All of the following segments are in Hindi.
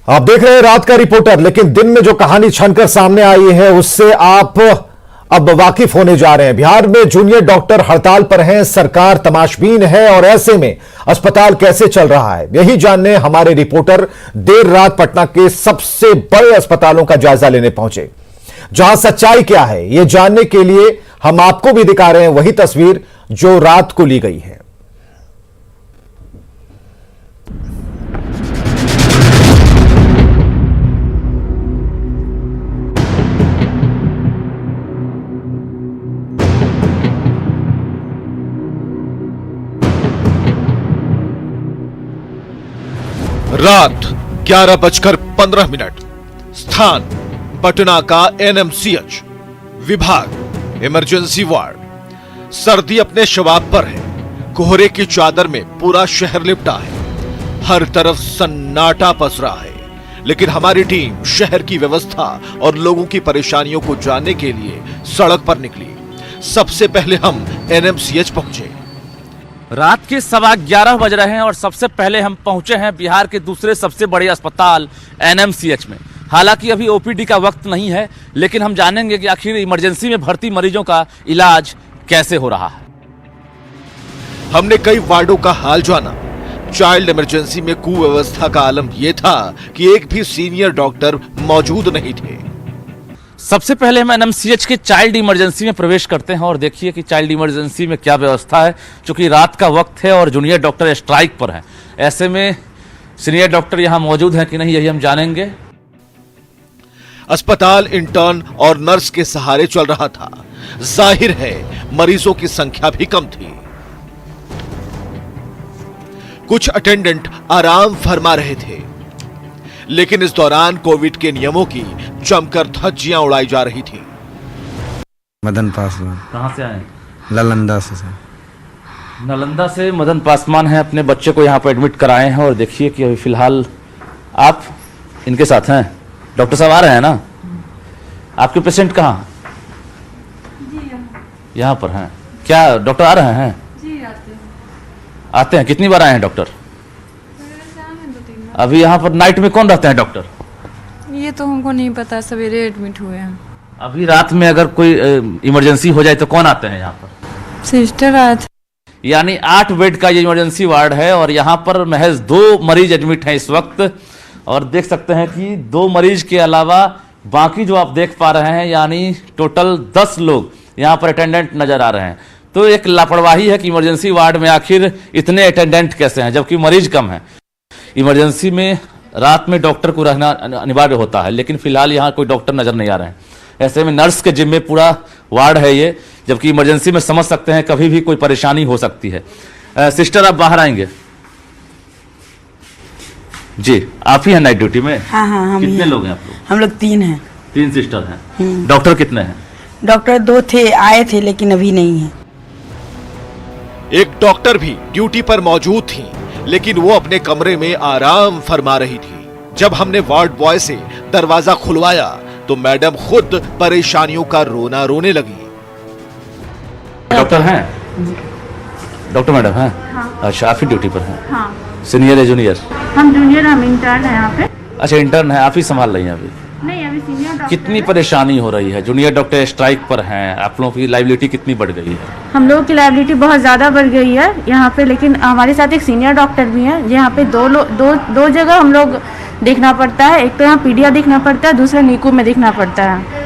आप देख रहे हैं रात का रिपोर्टर, लेकिन दिन में जो कहानी छनकर सामने आई है उससे आप अब वाकिफ होने जा रहे हैं। बिहार में जूनियर डॉक्टर हड़ताल पर हैं, सरकार तमाशबीन है और ऐसे में अस्पताल कैसे चल रहा है, यही जानने हमारे रिपोर्टर देर रात पटना के सबसे बड़े अस्पतालों का जायजा लेने पहुंचे। जहां सच्चाई क्या है यह जानने के लिए हम आपको भी दिखा रहे हैं वही तस्वीर जो रात को ली गई है। रात 11:15, स्थान पटना का एनएमसीएच, विभाग इमरजेंसी वार्ड। सर्दी अपने शबाब पर है, कोहरे की चादर में पूरा शहर लिपटा है, हर तरफ सन्नाटा पसरा है। लेकिन हमारी टीम शहर की व्यवस्था और लोगों की परेशानियों को जानने के लिए सड़क पर निकली। सबसे पहले हम एनएमसीएच पहुंचे। रात के 11:15 बज रहे हैं और सबसे पहले हम पहुंचे हैं बिहार के दूसरे सबसे बड़े अस्पताल एनएमसीएच में। हालांकि अभी ओपीडी का वक्त नहीं है, लेकिन हम जानेंगे कि आखिर इमरजेंसी में भर्ती मरीजों का इलाज कैसे हो रहा है। हमने कई वार्डों का हाल जाना। चाइल्ड इमरजेंसी में कुव्यवस्था का आलम यह था कि एक भी सीनियर डॉक्टर मौजूद नहीं थे। सबसे पहले हम एनएमसीएच के चाइल्ड इमरजेंसी में प्रवेश करते हैं और देखिए कि चाइल्ड इमरजेंसी में क्या व्यवस्था है। चूंकि रात का वक्त है और जूनियर डॉक्टर स्ट्राइक पर हैं, ऐसे में सीनियर डॉक्टर यहां मौजूद हैं कि नहीं यही हम जानेंगे। अस्पताल इंटर्न और नर्स के सहारे चल रहा था। जाहिर है मरीजों की संख्या भी कम थी। कुछ अटेंडेंट आराम फरमा रहे थे, लेकिन इस दौरान कोविड के नियमों की जमकर धज्जियां उड़ाई जा रही थी। मदन पासवान। कहां से आए? नालंदा से। नालंदा से मदन पासवान है, अपने बच्चे को यहाँ पर एडमिट कराए हैं और देखिए कि अभी फिलहाल आप इनके साथ हैं। डॉक्टर साहब आ रहे हैं ना? आपके पेशेंट कहाँ? यहाँ पर हैं। क्या डॉक्टर आ रहे हैं? जी आते हैं। आते हैं। कितनी बार आए हैं डॉक्टर? अभी यहाँ पर नाइट में कौन रहते हैं डॉक्टर? ये तो हमको नहीं पता, सवेरे एडमिट हुए हैं। अभी रात में अगर कोई इमरजेंसी हो जाए तो कौन आते हैं यहाँ पर? सिस्टर आए थे। यानी 8 बेड का ये इमरजेंसी वार्ड है और यहाँ पर महज 2 मरीज एडमिट हैं इस वक्त। और देख सकते हैं कि 2 मरीज के अलावा बाकी जो आप देख पा रहे हैं, यानी टोटल 10 लोग यहाँ पर अटेंडेंट नजर आ रहे हैं। तो एक लापरवाही है कि इमरजेंसी वार्ड में आखिर इतने अटेंडेंट कैसे हैं जबकि मरीज कम है। इमरजेंसी में रात में डॉक्टर को रहना अनिवार्य होता है, लेकिन फिलहाल यहाँ कोई डॉक्टर नजर नहीं आ रहे हैं। ऐसे में नर्स के जिम्मे पूरा वार्ड है ये, जबकि इमरजेंसी में समझ सकते हैं कभी भी कोई परेशानी हो सकती है। सिस्टर आप बाहर आएंगे जी? आप ही हैं नाइट ड्यूटी में? हाँ हाँ हम कितने लोग हैं आप लोग? हम लोग 3 हैं। 3 सिस्टर हैं। डॉक्टर कितने हैं? डॉक्टर 2 थे, आए थे लेकिन अभी नहीं है। एक डॉक्टर भी ड्यूटी पर मौजूद थी, लेकिन वो अपने कमरे में आराम फरमा रही थी। जब हमने वार्ड बॉय से दरवाजा खुलवाया तो मैडम खुद परेशानियों का रोना रोने लगी। डॉक्टर हैं? डॉक्टर मैडम हैं? हाँ। अच्छा, आप ही ड्यूटी पर हैं? हाँ। सीनियर है जूनियर? हम जूनियर, हम इंटर्न है यहाँ पे। अच्छा, इंटर्न है, आप ही संभाल रही हैं अभी? नहीं, अभी सीनियर डॉक्टर। कितनी परेशानी हो रही है? जूनियर डॉक्टर स्ट्राइक पर हैं, आप लोगों की लाइबिलिटी कितनी बढ़ गई है? हम लोगों की लाइबिलिटी बहुत ज्यादा बढ़ गई है यहाँ पे, लेकिन हमारे साथ एक सीनियर डॉक्टर भी है। यहाँ पे दो जगह हम लोग देखना पड़ता है। एक तो यहाँ पीडिया देखना पड़ता है, दूसरा नीकू में देखना पड़ता है।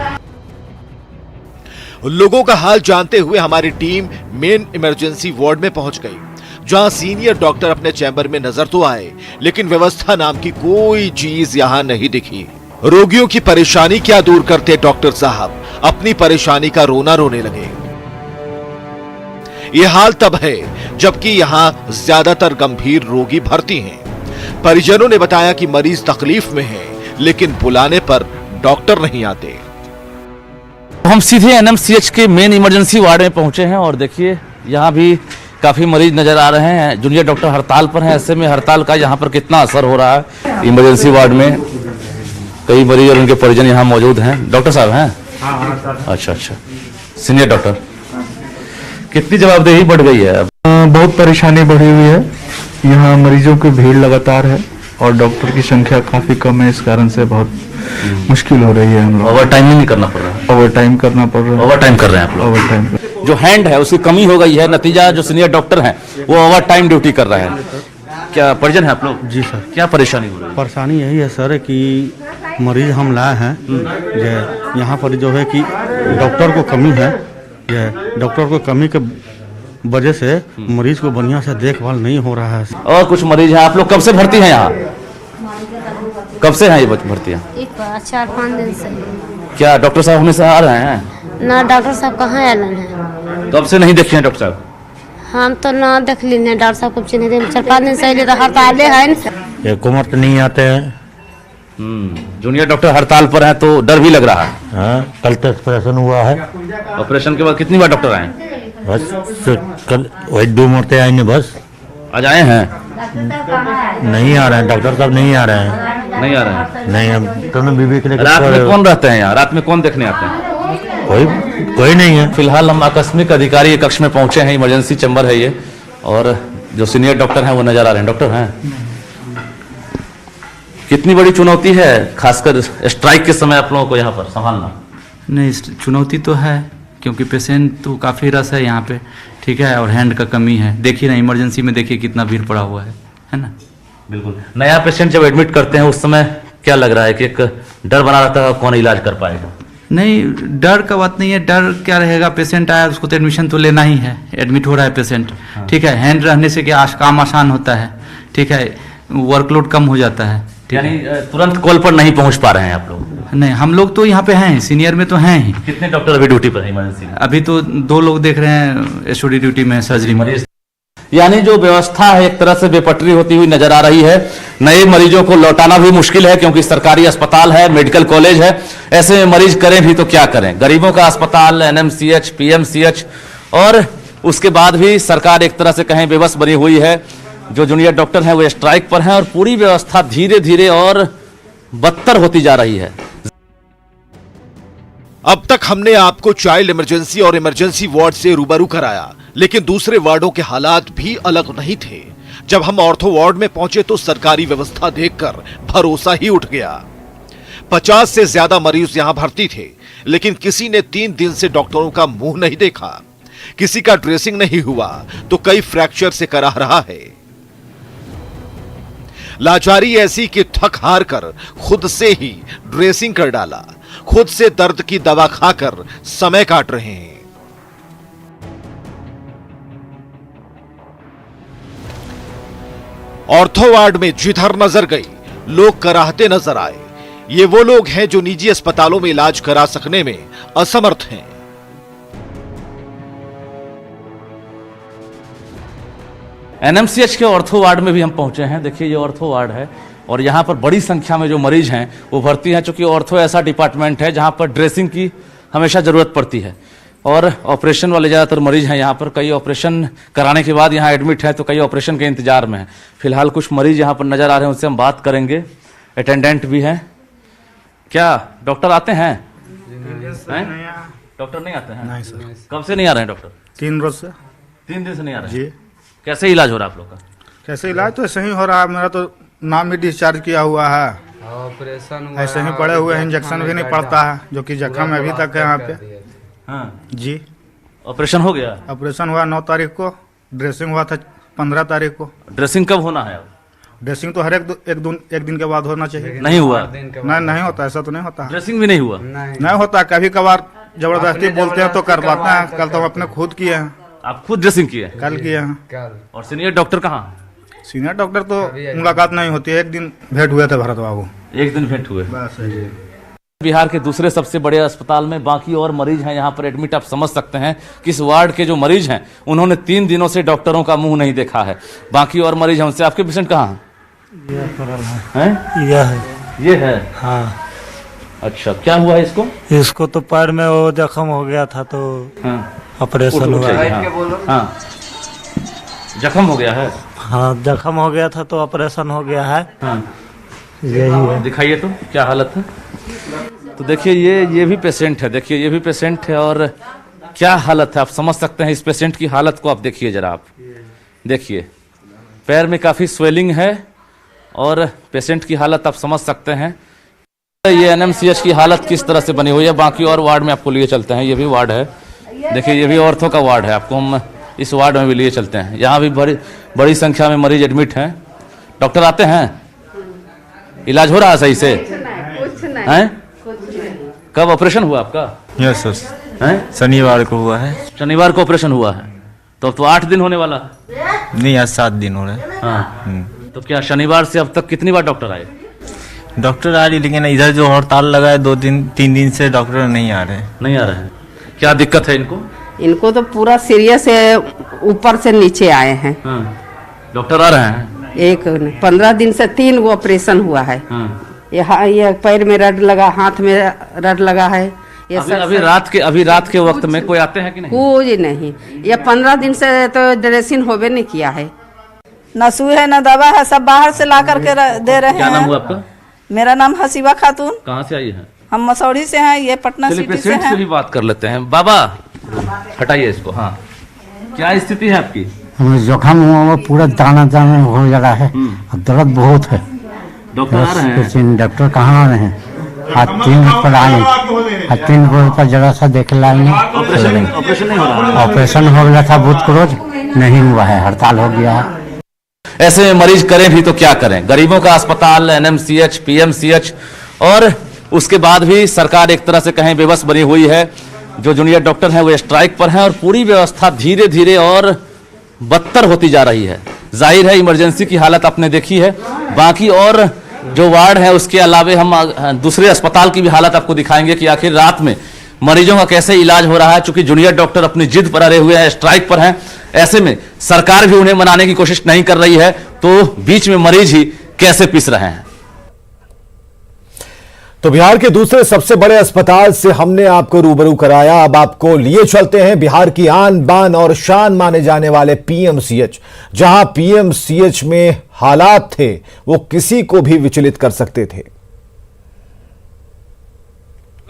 लोगों का हाल जानते हुए हमारी टीम मेन इमरजेंसी वार्ड में पहुंच गई, जहां सीनियर डॉक्टर अपने चैम्बर में नजर तो आए, लेकिन व्यवस्था नाम की कोई चीज यहां नहीं दिखी। रोगियों की परेशानी क्या दूर करते डॉक्टर साहब अपनी परेशानी का रोना रोने लगे। यह हाल तब है जबकि यहां ज्यादातर गंभीर रोगी भर्ती हैं। परिजनों ने बताया कि मरीज तकलीफ में है, लेकिन बुलाने पर डॉक्टर नहीं आते। हम सीधे एनएमसीएच के मेन इमरजेंसी वार्ड में पहुंचे हैं और देखिए यहाँ भी काफी मरीज नजर आ रहे हैं। जूनियर डॉक्टर हड़ताल पर हैं, ऐसे में हड़ताल का यहाँ पर कितना असर हो रहा है। इमरजेंसी वार्ड में कई मरीज और उनके परिजन यहाँ मौजूद हैं। डॉक्टर साहब हैं? अच्छा, सीनियर डॉक्टर, कितनी जवाबदेही बढ़ गई है? बहुत परेशानी बढ़ी हुई है। यहाँ मरीजों की भीड़ लगातार है। और डॉक्टर की संख्या काफ़ी कम है, इस कारण से बहुत मुश्किल हो रही है हम लोग। ओवर टाइम नहीं करना पड़ रहा है, ओवर टाइम करना पड़ रहा है। ओवर टाइम कर रहे हैं आप लोग। ओवर टाइम जो हैंड है उसकी कमी हो गई है, नतीजा जो सीनियर डॉक्टर हैं वो ओवर टाइम ड्यूटी कर रहे हैं। क्या परिजन है आप लोग? जी सर। क्या परेशानी हो रही है? परेशानी यही है सर कि मरीज हम लाए हैं, जो यहाँ पर जो है कि डॉक्टर को कमी है, जो डॉक्टर को कमी के वजह से मरीज को बढ़िया से देखभाल नहीं हो रहा है। और कुछ मरीज हैं। आप लोग कब से भर्ती हैं यहाँ? कब से हैं ये भर्तियाँ? 4-5 दिन से। क्या डॉक्टर साहब हमेशा आ रहे हैं? ना डॉक्टर साहब कहाँ आलन है। कब से नहीं देखे हैं डॉक्टर साहब? हम तो ना देख ली डॉक्टर साहब को चिन्ह दे 4-5 दिन से तो हड़ताल है। एक उम्र तो नहीं आते हैं। जूनियर डॉक्टर हड़ताल पर हैं तो डर भी लग रहा है। हाँ, कल तक ऑपरेशन हुआ है। ऑपरेशन के बाद कितनी बार डॉक्टर आए? बस कल वही 2 मरते आए बस। आज आए हैं? नहीं आ रहे हैं डॉक्टर साहब, नहीं आ रहे हैं। नहीं आ रहे हैं? नहीं, हम दोनों बीवी के लिए। रात में कौन रहते हैं यहाँ? रात में कौन देखने आते हैं? कोई नहीं है। फिलहाल हम आकस्मिक अधिकारी के कक्ष में पहुंचे हैं, इमरजेंसी चैम्बर है ये, और जो सीनियर डॉक्टर हैं वो नजर आ रहे हैं। डॉक्टर हैं, कितनी बड़ी चुनौती है खासकर स्ट्राइक के समय आप लोगों को यहाँ पर संभालना? नहीं, चुनौती तो है क्योंकि पेशेंट तो काफ़ी रस है यहाँ पे, ठीक है, और हैंड का कमी है। देखिए ना, इमरजेंसी में देखिए कितना भीड़ पड़ा हुआ है ना। बिल्कुल। नया पेशेंट जब एडमिट करते हैं उस समय क्या लग रहा है कि एक डर बना रहता है कौन इलाज कर पाएगा? नहीं, डर का बात नहीं है। डर क्या रहेगा, पेशेंट आया उसको तो एडमिशन तो लेना ही है। एडमिट हो रहा है पेशेंट, ठीक है, हैंड रहने से क्या काम आसान होता है, ठीक है, वर्कलोड कम हो जाता है। यानी तुरंत कॉल पर नहीं पहुंच पा रहे हैं आप लोग? नहीं, हम लोग तो यहाँ पे हैं, सीनियर में तो हैं ही। कितने डॉक्टर अभी ड्यूटी पर है इमरजेंसी में? अभी तो 2 लोग देख रहे हैं एसओडी ड्यूटी में, सर्जरी में। यानी जो व्यवस्था है एक तरह से बेपटरी होती हुई नजर आ रही है। नए मरीजों को लौटाना भी मुश्किल है क्योंकि सरकारी अस्पताल है, मेडिकल कॉलेज है, ऐसे में मरीज करें भी तो क्या करें? गरीबों का अस्पताल, एनएमसीएच, पीएमसीएच, और उसके बाद भी सरकार एक तरह से कहें बेबस बनी हुई है। जो जूनियर डॉक्टर हैं वो स्ट्राइक पर हैं और पूरी व्यवस्था धीरे धीरे और बदतर होती जा रही है। अब तक हमने आपको चाइल्ड इमरजेंसी और इमरजेंसी वार्ड से रूबरू कराया, लेकिन दूसरे वार्डों के हालात भी अलग नहीं थे। जब हम ऑर्थो वार्ड में पहुंचे तो सरकारी व्यवस्था देखकर भरोसा ही उठ गया। 50 से ज्यादा मरीज यहां भर्ती थे, लेकिन किसी ने 3 दिन से डॉक्टरों का मुंह नहीं देखा। किसी का ड्रेसिंग नहीं हुआ तो कई फ्रैक्चर से कराह रहा है। लाचारी ऐसी कि थक हार कर खुद से ही ड्रेसिंग कर डाला, खुद से दर्द की दवा खाकर समय काट रहे हैं। ऑर्थो वार्ड में जिधर नजर गई लोग कराहते नजर आए। ये वो लोग हैं जो निजी अस्पतालों में इलाज करा सकने में असमर्थ हैं। एनएमसीएच के ऑर्थो वार्ड में भी हम पहुंचे हैं। देखिए ये ऑर्थो वार्ड है और यहाँ पर बड़ी संख्या में जो मरीज हैं वो भर्ती हैं, चूंकि ऑर्थो ऐसा डिपार्टमेंट है जहाँ पर ड्रेसिंग की हमेशा ज़रूरत पड़ती है और ऑपरेशन वाले ज़्यादातर मरीज हैं यहाँ पर। कई ऑपरेशन कराने के बाद यहाँ एडमिट है तो कई ऑपरेशन के इंतजार में हैं। फिलहाल कुछ मरीज यहाँ पर नज़र आ रहे हैं, उनसे हम बात करेंगे। अटेंडेंट भी हैं। क्या डॉक्टर आते हैं? डॉक्टर नहीं आते हैं? नहीं सर। कब से नहीं आ रहे हैं डॉक्टर? 3 रोज से। 3 दिन से नहीं आ रहे जी। हैं? कैसे इलाज हो रहा है आप लोग का? कैसे इलाज तो सही हो रहा है। मेरा तो नाम भी डिस्चार्ज किया हुआ है, ऑपरेशन ऐसे ही पड़े हुए हैं, इंजेक्शन भी नहीं पड़ता है, जो कि जख्म अभी तक है यहाँ पे। हाँ जी। ऑपरेशन हो गया? ऑपरेशन हुआ 9 तारीख को, ड्रेसिंग हुआ था 15 तारीख को। ड्रेसिंग कब होना है? ड्रेसिंग तो हर एक दिन के बाद होना चाहिए। नहीं हुआ? नहीं होता, ऐसा तो नहीं होता। ड्रेसिंग भी नहीं हुआ? नहीं होता, कभी कभार जबरदस्ती बोलते हैं तो करवाते हैं। कल तो हम अपने खुद किए हैं। आप खुद ड्रेसिंग किए? कल किए हैं। और सीनियर डॉक्टर कहाँ? सीनियर डॉक्टर तो मुलाकात नहीं होती है। एक दिन भेंट हुए थे भरत बाबू, एक दिन भेंट हुए बस। बिहार के दूसरे सबसे बड़े अस्पताल में बाकी और मरीज हैं यहाँ पर एडमिट। आप समझ सकते हैं कि इस वार्ड के जो मरीज हैं उन्होंने 3 दिनों से डॉक्टरों का मुंह नहीं देखा है। बाकी और मरीज हैं, उनसे आपके पेशेंट कहाँ हैं? ये है। हाँ। अच्छा, क्या हुआ है इसको? इसको तो पैर में वो जख्म हो गया था तो ऑपरेशन हुआ है। हाँ, जख्म हो गया है। हाँ, जख्म हो गया था तो ऑपरेशन हो गया है। हाँ, यही है। दिखाइए तो क्या हालत है। तो देखिए ये भी पेशेंट है। देखिए ये भी पेशेंट है और क्या हालत है आप समझ सकते हैं। इस पेशेंट की हालत को आप देखिए जरा। आप देखिए पैर में काफ़ी स्वेलिंग है और पेशेंट की हालत आप समझ सकते हैं। ये एनएमसीएच की हालत किस तरह से बनी हुई है। बाकी और वार्ड में आपको लिए चलते हैं। ये भी वार्ड है, देखिए ये भी ऑर्थो का वार्ड है। आपको हम इस वार्ड में भी लिए चलते हैं। यहाँ भी बड़ी संख्या में मरीज एडमिट हैं। डॉक्टर आते हैं, इलाज हो रहा है सही से? हैं? कब ऑपरेशन हुआ आपका? यस सर, शनिवार को हुआ है। शनिवार को ऑपरेशन हुआ है, तो अब तो 8 दिन होने वाला है। नहीं, आज 7 दिन हो रहे हैं। हाँ, तो क्या शनिवार से अब तक कितनी बार डॉक्टर आए? डॉक्टर आ रही, लेकिन इधर जो हड़ताल लगा है 2-3 दिन से डॉक्टर नहीं आ रहे हैं। क्या दिक्कत है इनको? इनको तो पूरा सीरियस है, ऊपर से नीचे आए हैं। डॉक्टर आ रहे हैं? 15 दिन से 3 गो ऑपरेशन हुआ है। ये पैर में रड लगा, हाथ में रड लगा है। ये अभी रात के वक्त में कोई आते हैं कि नहीं? कोई नहीं। ये 15 दिन से तो ड्रेसिंग होवे नहीं किया है। न सुई है न दवा है, सब बाहर से ला करके दे रहे हैं। क्या नाम हुआ आपका? मेरा नाम हसीबा खातून। कहाँ से आई है? हम मसौड़ी से हैं, ये पटना सिटी से हैं। से भी बात कर लेते हैं। बाबा हटाइए इसको। हाँ, क्या स्थिति है आपकी? हमें जुकाम हुआ, पूरा दाना हो जा रहा है, दर्द बहुत है। डॉक्टर आ रहे हैं? डॉक्टर कहाँ आ रहे हैं? आज 3 पर आए, आज 3 पर जरा सा देख लाएंगे। ऑपरेशन नहीं हो रहा? ऑपरेशन हो गया था बुध को, रोज नहीं हुआ है, हड़ताल हो गया है। ऐसे में मरीज करें भी तो क्या करें? गरीबों का अस्पताल, एनएमसीएच, पीएमसीएच, और उसके बाद भी सरकार एक तरह से कहें बेबस बनी हुई है। जो जूनियर डॉक्टर हैं वो स्ट्राइक पर हैं और पूरी व्यवस्था धीरे धीरे और बदतर होती जा रही है। जाहिर है इमरजेंसी की हालत आपने देखी है। बाकी और जो वार्ड है उसके अलावे हम दूसरे अस्पताल की भी हालत आपको दिखाएंगे कि आखिर रात में मरीजों का कैसे इलाज हो रहा है। चूंकि जूनियर डॉक्टर अपनी जिद पर अड़े हुए हैं, स्ट्राइक पर हैं, ऐसे में सरकार भी उन्हें मनाने की कोशिश नहीं कर रही है, तो बीच में मरीज ही कैसे पिस रहे हैं। तो बिहार के दूसरे सबसे बड़े अस्पताल से हमने आपको रूबरू कराया। अब आपको लिए चलते हैं बिहार की आन बान और शान माने जाने वाले पीएमसीएच, जहां पीएमसीएच में हालात थे वो किसी को भी विचलित कर सकते थे।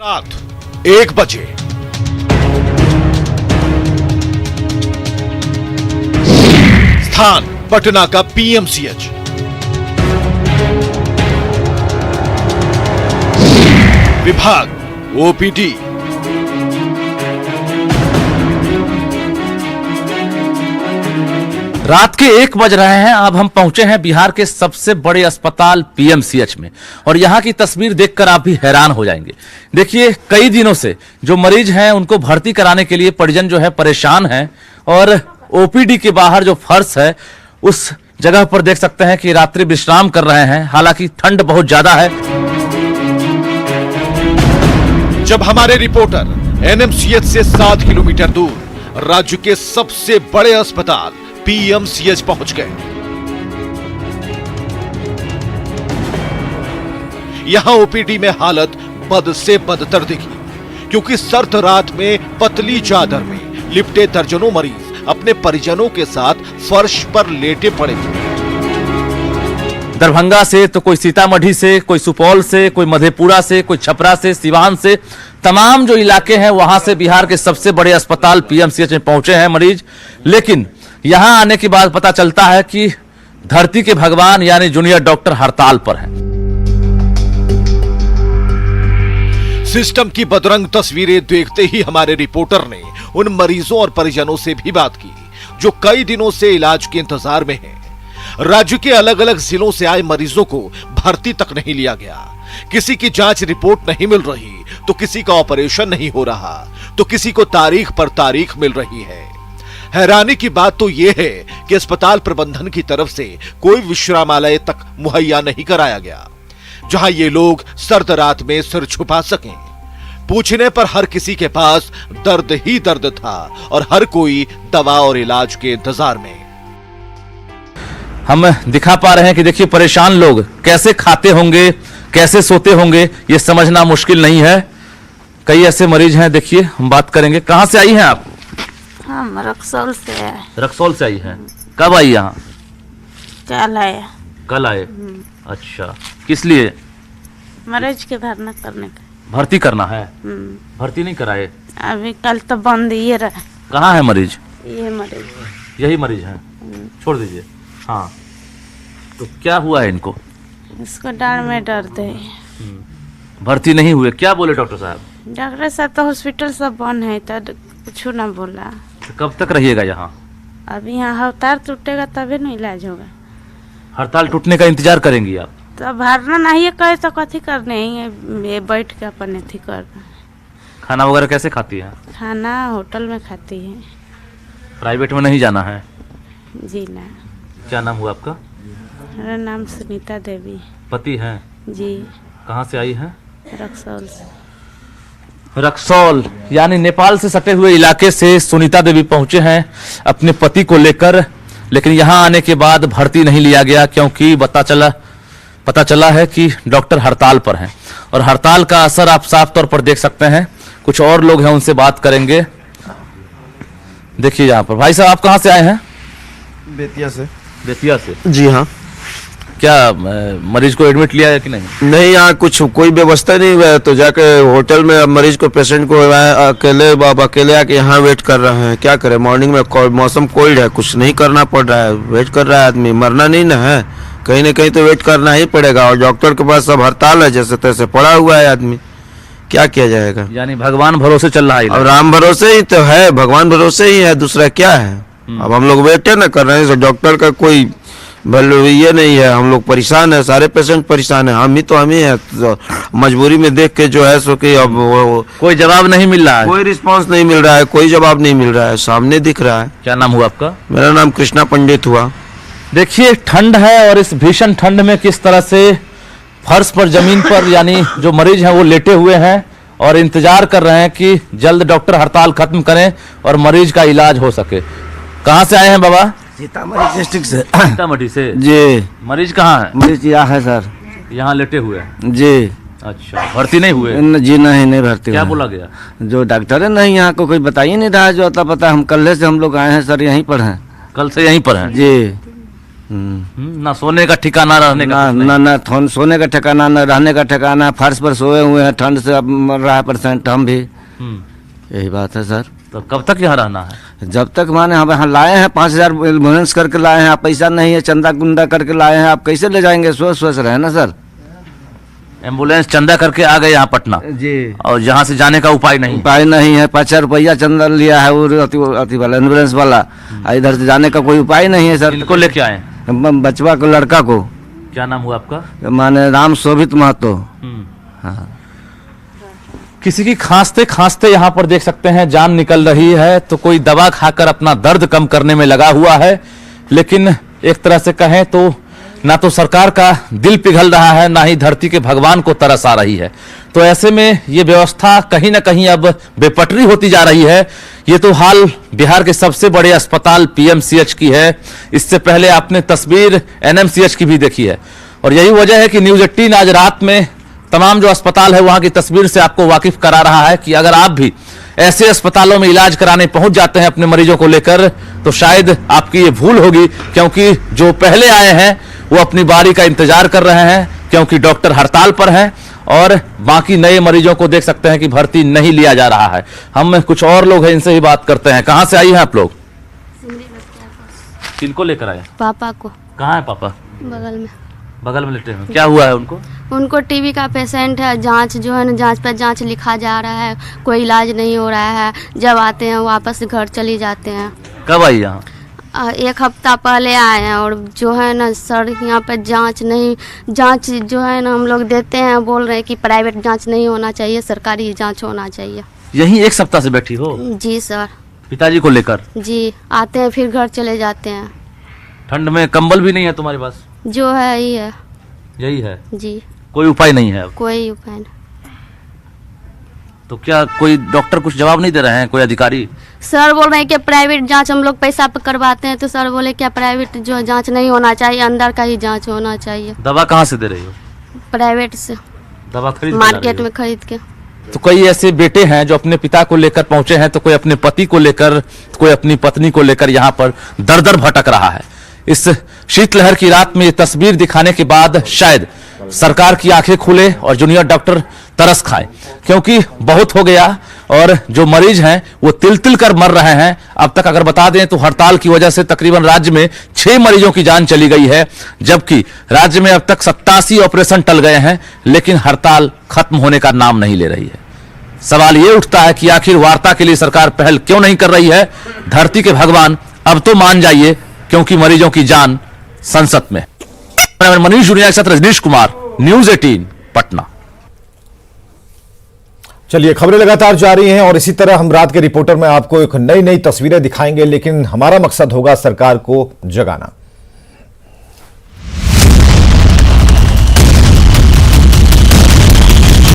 रात 1 बजे स्थान पटना का पीएमसीएच। विभाग ओपीडी। रात के 1 बज रहे हैं। अब हम पहुंचे हैं बिहार के सबसे बड़े अस्पताल पीएमसीएच में, और यहां की तस्वीर देखकर आप भी हैरान हो जाएंगे। देखिए, कई दिनों से जो मरीज हैं उनको भर्ती कराने के लिए परिजन जो है परेशान हैं, और ओपीडी के बाहर जो फर्श है उस जगह पर देख सकते हैं कि रात्रि विश्राम कर रहे हैं। हालांकि ठंड बहुत ज्यादा है। जब हमारे रिपोर्टर एनएमसीएच से 7 किलोमीटर दूर राज्य के सबसे बड़े अस्पताल पीएमसीएच पहुंच गए, यहां ओपीडी में हालत बद से बदतर दिखी, क्योंकि सर्द रात में पतली चादर में लिपटे दर्जनों मरीज अपने परिजनों के साथ फर्श पर लेटे पड़े थे। दरभंगा से तो कोई सीतामढ़ी से, कोई सुपौल से, कोई मधेपुरा से, कोई छपरा से, सिवान से, तमाम जो इलाके हैं वहां से बिहार के सबसे बड़े अस्पताल पीएमसीएच में पहुंचे हैं मरीज। लेकिन यहां आने के बाद पता चलता है कि धरती के भगवान यानी जूनियर डॉक्टर हड़ताल पर हैं। सिस्टम की बदरंग तस्वीरें देखते ही हमारे रिपोर्टर ने उन मरीजों और परिजनों से भी बात की जो कई दिनों से इलाज के इंतजार में हैं। राज्य के अलग अलग जिलों से आए मरीजों को भर्ती तक नहीं लिया गया, किसी की जांच रिपोर्ट नहीं मिल रही, तो किसी का ऑपरेशन नहीं हो रहा, तो किसी को तारीख पर तारीख मिल रही है। हैरानी की बात तो यह है कि अस्पताल प्रबंधन की तरफ से कोई विश्रामालय तक मुहैया नहीं कराया गया, जहां ये लोग सर्द रात में सिर छुपा सकें। पूछने पर हर किसी के पास दर्द ही दर्द था और हर कोई दवा और इलाज के इंतजार में। हम दिखा पा रहे हैं कि देखिए परेशान लोग कैसे खाते होंगे, कैसे सोते होंगे, ये समझना मुश्किल नहीं है। कई ऐसे मरीज हैं, देखिए हम बात करेंगे। कहां से आई हैं आप? हम रक्सौल से आए। रक्सौल से आई हैं। कब आई यहाँ? कल आए। कल आए। अच्छा, किस लिए? मरीज के भरना करने का। भर्ती करना है? भर्ती नहीं कराए अभी, कल तो बंद ये रहा। कहाँ है मरीज? ये मरीज, यही मरीज है, छोड़ दीजिए। हाँ, तो क्या हुआ है इनको? इसको डांड में दर्द है। भर्ती नहीं हुए, क्या बोले डॉक्टर साहब? डॉक्टर साहब तो हॉस्पिटल सब बंद है तो कुछ ना बोला। तो कब तक रहिएगा यहाँ? अभी यहाँ हड़ताल टूटेगा तभी ना इलाज होगा। हड़ताल टूटने का इंतजार करेंगी आप? तो भरना नहीं करे तो कथी करने ये बैठ के अपन अथी करना। खाना वगैरह कैसे खाती है? खाना होटल में खाती है। प्राइवेट में नहीं जाना है? जी ना। क्या नाम हुआ आपका? मेरा नाम सुनीता देवी। पति हैं? जी। कहाँ से आई हैं? रक्सौल से। रक्सौल यानी नेपाल से सटे हुए इलाके से सुनीता देवी पहुंचे हैं अपने पति को लेकर, लेकिन यहां आने के बाद भर्ती नहीं लिया गया क्योंकि पता चला है कि डॉक्टर हड़ताल पर हैं और हड़ताल का असर आप साफ तौर पर देख सकते हैं। कुछ और लोग हैं, उनसे बात करेंगे। देखिए यहाँ पर भाई साहब, आप कहाँ से आए हैं? बेतिया से। बेतिया से? जी हाँ। क्या मरीज को एडमिट लिया है कि नहीं? नहीं, यहाँ कुछ कोई व्यवस्था नहीं हुआ है, तो जाके होटल में मरीज को, पेशेंट को अकेले आके यहाँ वेट कर रहे हैं। क्या करें, मॉर्निंग में मौसम कोल्ड है, कुछ नहीं करना पड़ रहा है, वेट कर रहा है आदमी। मरना नहीं ना है, कहीं ना कहीं तो वेट करना ही पड़ेगा। और डॉक्टर के पास सब हड़ताल है, जैसे तैसे पड़ा हुआ है आदमी, क्या किया जाएगा। यानी भगवान भरोसे चल रहा है? अब राम भरोसे ही तो है, भगवान भरोसे ही है, दूसरा क्या है। अब हम लोग वेट न कर रहे हैं, डॉक्टर का कोई ये नहीं है। हम लोग परेशान है, सारे पेशेंट परेशान है, हम ही है। तो मजबूरी में देख के जो है सो कि अब कोई जवाब नहीं मिल रहा है, कोई रिस्पांस नहीं मिल रहा है, कोई जवाब नहीं मिल रहा है, सामने दिख रहा है। क्या नाम हुआ आपका? मेरा नाम कृष्णा पंडित हुआ। देखिए ठंड है और इस भीषण ठंड में किस तरह से फर्श पर, जमीन पर यानी जो मरीज हैं वो लेटे हुए हैं और इंतजार कर रहे हैं कि जल्द डॉक्टर हड़ताल खत्म करें और मरीज का इलाज हो सके। कहाँ से आए हैं बाबा? सीतामढ़ी डिस्ट्रिक्ट से। सीतामढ़ी से? जी। मरीज कहाँ है? मरीज यहाँ है सर। यहाँ लेटे हुए हैं? जी। अच्छा, भर्ती नहीं हुए? जी नहीं भर्ती। क्या बोला गया? जो डॉक्टर है नहीं, यहाँ को कोई बता ही नहीं रहा है। जो अता पता, हम कल से हम लोग आए हैं सर, यहीं पर हैं। कल से यहीं पर हैं? जी। ना सोने का ठिकाना, रहने का ना सोने का ठिकाना, ना रहने का ठिकाना, फर्श पर सोए हुए हैं, ठंड से अब मर रहा है पेशेंट, हम भी। यही बात है सर। तो कब तक यहाँ रहना है? जब तक माने हम यहाँ लाए हैं 5,000 एम्बुलेंस करके लाए हैं, आप पैसा नहीं है, चंदा कुंदा करके लाए हैं, आप कैसे ले जाएंगे? सोच रहे हैं ना सर। एम्बुलेंस चंदा करके आ गए यहाँ पटना जी, और यहाँ से जाने का उपाय नहीं है। 5,000 रुपया चंदा लिया है वो अति वाला एम्बुलेंस वाला, इधर से जाने का कोई उपाय नहीं है सर। इनको लेके आए? बचवा को, लड़का को। क्या नाम हुआ आपका? माने राम शोभित महतो। हाँ। किसी की खांसते खांसते यहाँ पर देख सकते हैं जान निकल रही है, तो कोई दवा खाकर अपना दर्द कम करने में लगा हुआ है, लेकिन एक तरह से कहें तो ना तो सरकार का दिल पिघल रहा है, ना ही धरती के भगवान को तरस आ रही है। तो ऐसे में ये व्यवस्था कहीं ना कहीं अब बेपटरी होती जा रही है। ये तो हाल बिहार के सबसे बड़े अस्पताल पीएमसीएच की है। इससे पहले आपने तस्वीर एनएमसीएच की भी देखी है, और यही वजह है कि न्यूज 18 आज रात में तमाम जो अस्पताल है वहां की तस्वीर से आपको वाकिफ करा रहा है कि अगर आप भी ऐसे अस्पतालों में इलाज कराने पहुंच जाते हैं अपने मरीजों को लेकर, तो शायद आपकी ये भूल होगी, क्योंकि जो पहले आए हैं वो अपनी बारी का इंतजार कर रहे हैं, क्योंकि डॉक्टर हड़ताल पर हैं और बाकी नए मरीजों को देख सकते हैं कि भर्ती नहीं लिया जा रहा है। हम कुछ और लोग हैं, इनसे ही बात करते हैं। कहाँ से आई हैं आप लोग? किनको लेकर आए? पापा को। कहाँ है पापा? बगल में लेटे हैं। क्या हुआ है उनको? उनको टीबी का पेशेंट है, जांच जो है ना, जांच पर जांच लिखा जा रहा है, कोई इलाज नहीं हो रहा है। जब आते हैं वापस घर चली जाते हैं। कब आई यहाँ? 1 हफ्ता पहले आए हैं, और जो है ना सर यहाँ पर जांच जो है ना हम लोग देते हैं, बोल रहे हैं कि प्राइवेट जांच नहीं होना चाहिए, सरकारी जांच होना चाहिए। यहीं 1 सप्ताह से बैठी हो? जी सर। पिताजी को लेकर? जी, आते हैं फिर घर चले जाते हैं। ठंड में कंबल भी नहीं है तुम्हारे पास? जो है यही है जी। कोई उपाय नहीं है? कोई उपाय नहीं। तो क्या कोई डॉक्टर कुछ जवाब नहीं दे रहे हैं, कोई अधिकारी? सर बोल रहे हैं कि प्राइवेट जांच हम लोग पैसा पे करवाते हैं, तो सर बोले क्या प्राइवेट जो जांच नहीं होना चाहिए, अंदर का ही जांच होना चाहिए। दवा कहाँ से दे रही हो? प्राइवेट से, दवा खरीद मार्केट में खरीद के। तो कई ऐसे बेटे हैं जो अपने पिता को लेकर पहुंचे हैं, तो कोई अपने पति को लेकर, कोई अपनी पत्नी को लेकर यहाँ पर दर दर भटक रहा है। इस शीतलहर की रात में ये तस्वीर दिखाने के बाद शायद सरकार की आंखें खुले और जूनियर डॉक्टर तरस खाएं, क्योंकि बहुत हो गया और जो मरीज हैं वो तिल तिल कर मर रहे हैं। अब तक अगर बता दें तो हड़ताल की वजह से तकरीबन राज्य में 6 मरीजों की जान चली गई है, जबकि राज्य में अब तक 87 ऑपरेशन टल गए हैं, लेकिन हड़ताल खत्म होने का नाम नहीं ले रही है। सवाल यह उठता है कि आखिर वार्ता के लिए सरकार पहल क्यों नहीं कर रही है। धरती के भगवान अब तो मान जाइए, क्योंकि मरीजों की जान संसद में। मनीष जुनिया के साथ रजनीश कुमार, न्यूज़ 18 पटना। चलिए, खबरें लगातार जारी हैं और इसी तरह हम रात के रिपोर्टर में आपको एक नई नई तस्वीरें दिखाएंगे, लेकिन हमारा मकसद होगा सरकार को जगाना।